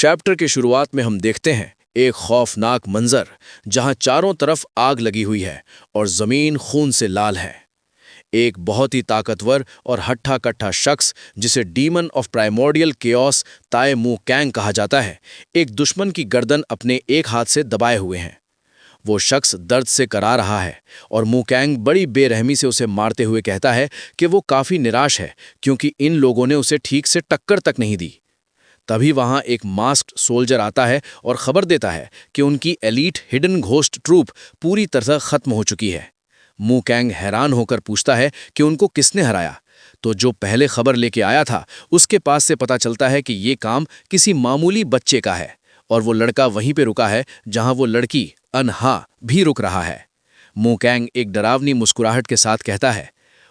Chapter के शुरुआत में हम देखते हैं एक खौफनाक मंजर जहां चारों तरफ आग लगी हुई है और जमीन खून से लाल है। एक बहुत ही ताकतवर और हट्ठा-कट्ठा शख्स जिसे डीमन ऑफ प्राइमोर्डियल केओस ताए मू कैंग कहा जाता है, एक दुश्मन की गर्दन अपने एक हाथ से दबाए हुए हैं। वो शख्स दर्द से करा रहा है और मू कैंग बड़ी बेरहमी से उसे मारते हुए कहता है कि वो काफी निराश है क्योंकि इन लोगों ने उसे ठीक से टक्कर तक नहीं दी। तभी वहां एक मास्क्ड सोल्जर आता है और खबर देता है कि उनकी एलीट हिडन घोस्ट ट्रूप पूरी तरह खत्म हो चुकी है। मू कैंग हैरान होकर पूछता है कि उनको किसने हराया, तो जो पहले खबर लेके आया था उसके पास से पता चलता है कि ये काम किसी मामूली बच्चे का है और वो लड़का वहीं पे रुका है जहां वो लड़की अनहा भी रुक रहा है। मू कैंग एक डरावनी मुस्कुराहट के साथ कहता है,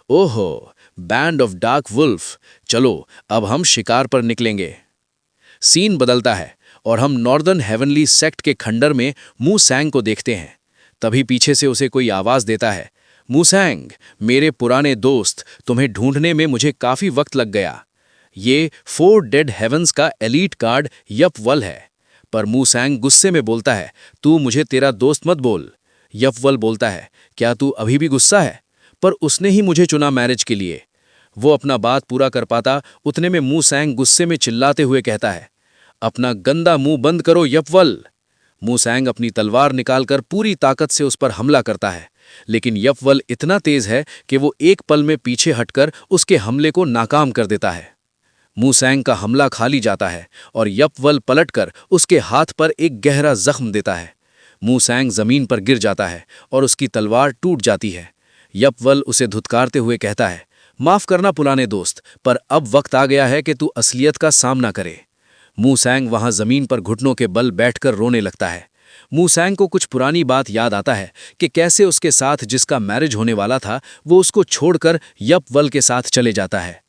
ओहो, बैंड ऑफ डार्क वुल्फ, चलो अब हम शिकार पर निकलेंगे। सीन बदलता है और हम नॉर्दर्न हेवनली सेक्ट के खंडर में मू सैंग को देखते हैं। तभी पीछे से उसे कोई आवाज देता है, मू सैंग, मेरे पुराने दोस्त, तुम्हें ढूंढने में मुझे काफी वक्त लग गया। ये 4 डेड हेवंस का एलीट गार्ड यप वल है। पर मू सैंग गुस्से में बोलता है, तू मुझे तेरा दोस्त मत बोल। यप वल बोलता है, क्या तू अभी भी गुस्सा है? पर उसने ही मुझे चुना मैरिज के लिए। वो अपना बात पूरा कर पाता उतने में मू सैंग गुस्से में चिल्लाते हुए कहता है, अपना गंदा मुंह बंद करो यपवल। मू सैंग अपनी तलवार निकालकर पूरी ताकत से उस पर हमला करता है, लेकिन यपवल इतना तेज है कि वो एक पल में पीछे हटकर उसके हमले को नाकाम कर देता है। मू सैंग का हमला खाली जाता है और यपवल पलटकर उसके हाथ पर एक गहरा जख्म देता है। मू सैंग जमीन पर गिर जाता है और उसकी तलवार टूट जाती है। यपवल उसे धुतकारते हुए कहता है, माफ करना पुराने दोस्त, पर अब वक्त आ गया है कि तू असलियत का सामना करे। मू सैंग वहां जमीन पर घुटनों के बल बैठकर रोने लगता है। मू सैंग को कुछ पुरानी बात याद आता है कि कैसे उसके साथ जिसका मैरिज होने वाला था वो उसको छोड़कर यपवल के साथ चले जाता है।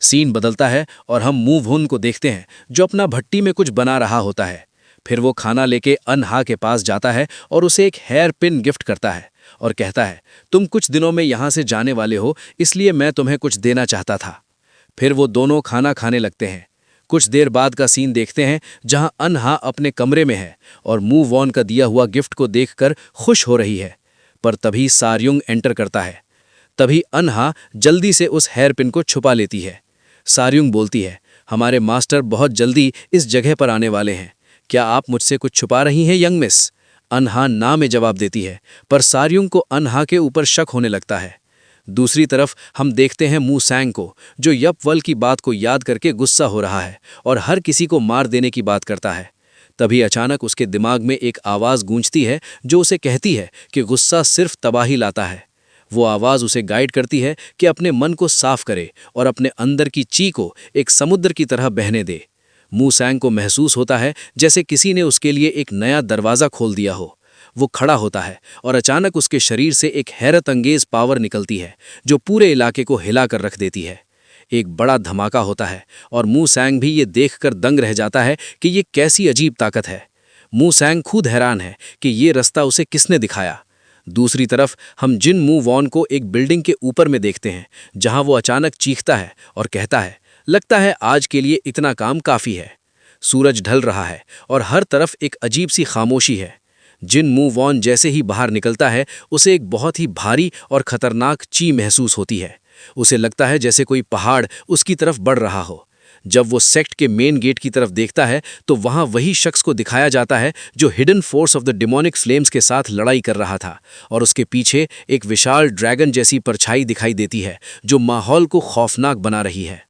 सीन बदलता है और हम मू वुन को देखते हैं जो अपना भट्टी में कुछ बना रहा होता है। फिर वो खाना लेके अनहा के पास जाता है और उसे एक हेयर पिन गिफ्ट करता है और कहता है, तुम कुछ दिनों में यहां से जाने वाले हो, इसलिए मैं तुम्हें कुछ देना चाहता था। फिर वो दोनों खाना खाने लगते हैं। कुछ देर बाद का सीन देखते हैं जहां अनहा अपने कमरे में है और मू वॉन का दिया हुआ गिफ्ट को देखकर खुश हो रही है। पर तभी सार्युंग एंटर करता है। तभी अनहा जल्दी से उस हेयर पिन को छुपा लेती है। सार्युंग बोलती है, हमारे मास्टर बहुत जल्दी इस जगह पर आने वाले हैं, क्या आप मुझसे कुछ छुपा रही हैं यंग मिस? अनहा ना में जवाब देती है, पर सार्युंग को अनहा के ऊपर शक होने लगता है। दूसरी तरफ हम देखते हैं मू सैंग को, जो यपवल की बात को याद करके गुस्सा हो रहा है और हर किसी को मार देने की बात करता है। तभी अचानक उसके दिमाग में एक आवाज़ गूंजती है जो उसे कहती है कि गुस्सा सिर्फ तबाही लाता है। वो आवाज़ उसे गाइड करती है कि अपने मन को साफ करे और अपने अंदर की ची को एक समुद्र की तरह बहने दे। मू सैंग को महसूस होता है जैसे किसी ने उसके लिए एक नया दरवाज़ा खोल दिया हो। वो खड़ा होता है और अचानक उसके शरीर से एक हैरत अंगेज पावर निकलती है जो पूरे इलाके को हिलाकर रख देती है। एक बड़ा धमाका होता है और मू सैंग भी ये देखकर दंग रह जाता है कि ये कैसी अजीब ताकत है। मू सैंग खुद हैरान है कि ये रास्ता उसे किसने दिखाया। दूसरी तरफ हम जिन मू वॉन को एक बिल्डिंग के ऊपर में देखते हैं जहां वो अचानक चीखता है और कहता है, लगता है आज के लिए इतना काम काफ़ी है। सूरज ढल रहा है और हर तरफ एक अजीब सी खामोशी है। जिन मू वॉन जैसे ही बाहर निकलता है उसे एक बहुत ही भारी और खतरनाक ची महसूस होती है। उसे लगता है जैसे कोई पहाड़ उसकी तरफ बढ़ रहा हो। जब वो सेक्ट के मेन गेट की तरफ देखता है तो वहां वही शख्स को दिखाया जाता है जो hidden force of the demonic flames के साथ लड़ाई कर रहा था, और उसके पीछे एक विशाल ड्रैगन जैसी परछाई दिखाई देती है जो माहौल को खौफनाक बना रही है।